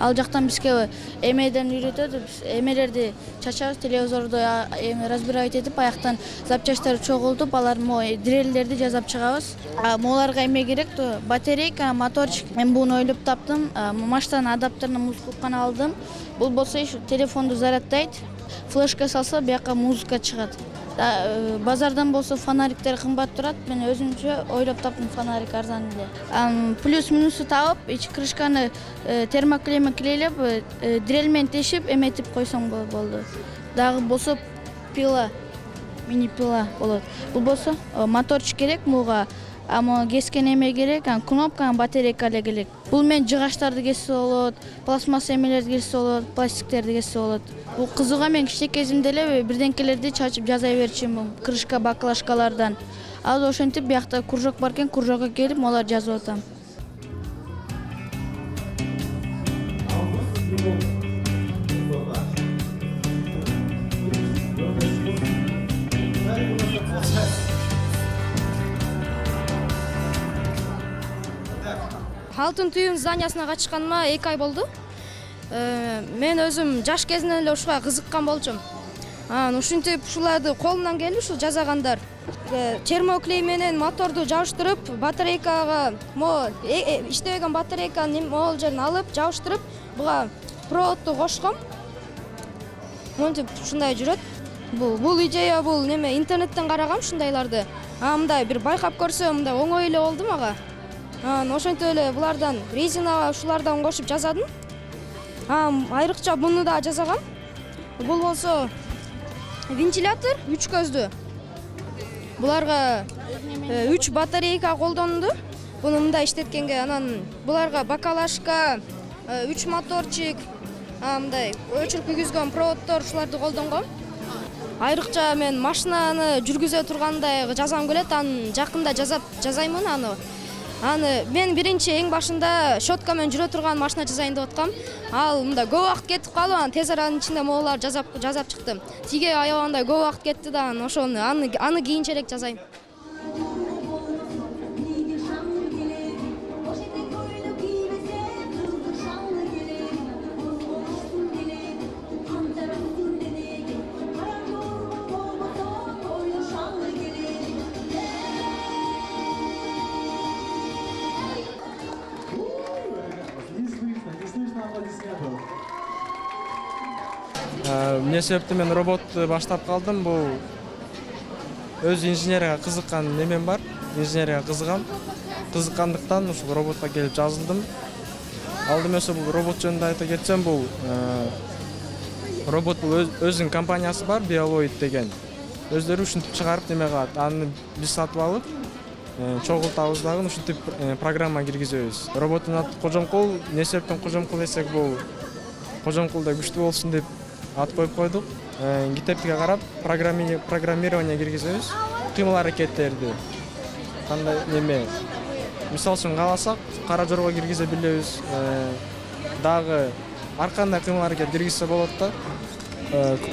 Ал жактан бизге эмеден үйрөтөт, эмелерди чачабыз, телевизорду разбирать этип, аяктан запчасттар чогултуп, алар дреллерди жасап чыгабыз. Моларга эме керек, батарейка, моторчик. Мен буну ойлоп таптым, машинаның адаптерине музыка уккан алдым. Бул болсо телефонду заряддайт, флешка салса, бияка музыка чыгат. Базардан болсо фонариктер кымбат турат, мен өзүмчө ойлоп таптым фонарик арзан эле. Плюс минусу табып, ич крышканы термоклейме клейлеп, дрелмен тешип, эметип койсоң болду. Дагы болсо пила, мини пила болот. Бул болсо моторчик керек муга, ама кескен эме керек, кнопка, батарейка эле керек. Бул мен жыгачтарды кессе болот, пластмасса эмелерди кессе болот, пластиктерди кессе болот. Бул кызыга мен кичине кезимде эле бирденкелерди чачып жаза берчүмүн, крышка баклажкалардан. Ал ошентип биякта кружок бар экен, кружокко келип, алар жазып атам. Алтын түйүн зданиясына катышканыма 2 ай болду. Мен өзүм жаш кезинен эле ушуга кызыккан болчумун. Ушинтип ушуларды колумдан келип ушул жасагандар. Термоклей менен моторду жабыштырып, батарейкага иштебеген батарейканын могул жерин алып, жабыштырып, буга проводду кошком. Монтип ушундай жүрөт. Бул идея бул неме интернеттен карагам ушундайларды. Мындай бир байкап көрсөм, мындай оңой эле болду мага. Ошентип эле булардан резинага ушулардан кошуп жасадым. Айрыкча буну да жасагам. Бул болсо вентилятор 3 көздүү. Буларга 3 батарейка колдонду. Буну мындай иштеткенге, анан буларга бакалашка, 3 моторчик, мындай өчүрүп күйгүзгөн проводдор ушуларды колдонгом. Айрыкча мен машинаны жүргүзө тургандай жасагым келет, аны жакында жасаймын аны. Мен биринчи эң башында щетка менен жүрө турган машина жасайын деп аткам. Ал мында көп убакыт кетип калып, анан тез аранын ичинде могулар жасап чыктым. Тиге аябагандай көп убакыт кетти да, ошону аны кийинчерээк жасайм. Эмне себептен мен роботту баштап калдым, бул өз инженерияга кызыккан немем бар. Инженерияга кызыккандыктан ушул роботко келип жазылдым. Алдым эсе бул робот жөнүндө айта кетсем, бул робот бул өзүнүн компаниясы бар, Bioloid деген. Өздөрү ушинтип чыгарып неме кылат. Аны биз сатып алып, чогултабыз дагы ушинтип программа киргизебиз. Роботтун аты Кожомкул. Эмне себептен Кожомкул десек, бул Кожомкул да күчтүү болсун деп ат коюп койдук. Китепке карап программирование киргизебиз. Кыймыл аракеттерди. Кандай неме? Мисалы үчүн кааласак, кара жорго киргизе билебиз. Дагы ар кандай кыймыл аракет киргизсе болот да.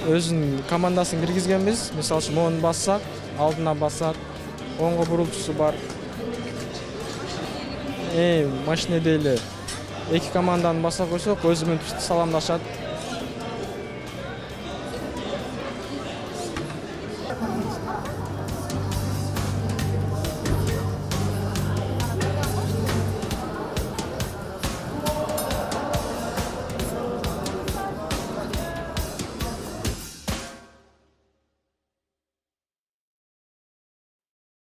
Өзүнүн командасын киргизгенбиз. Мисалы үчүн моуну бассак, алдына басат, оңго бурулчусу бар. Машина деле 2 команданы баса койсок, өзү менен саламдашат.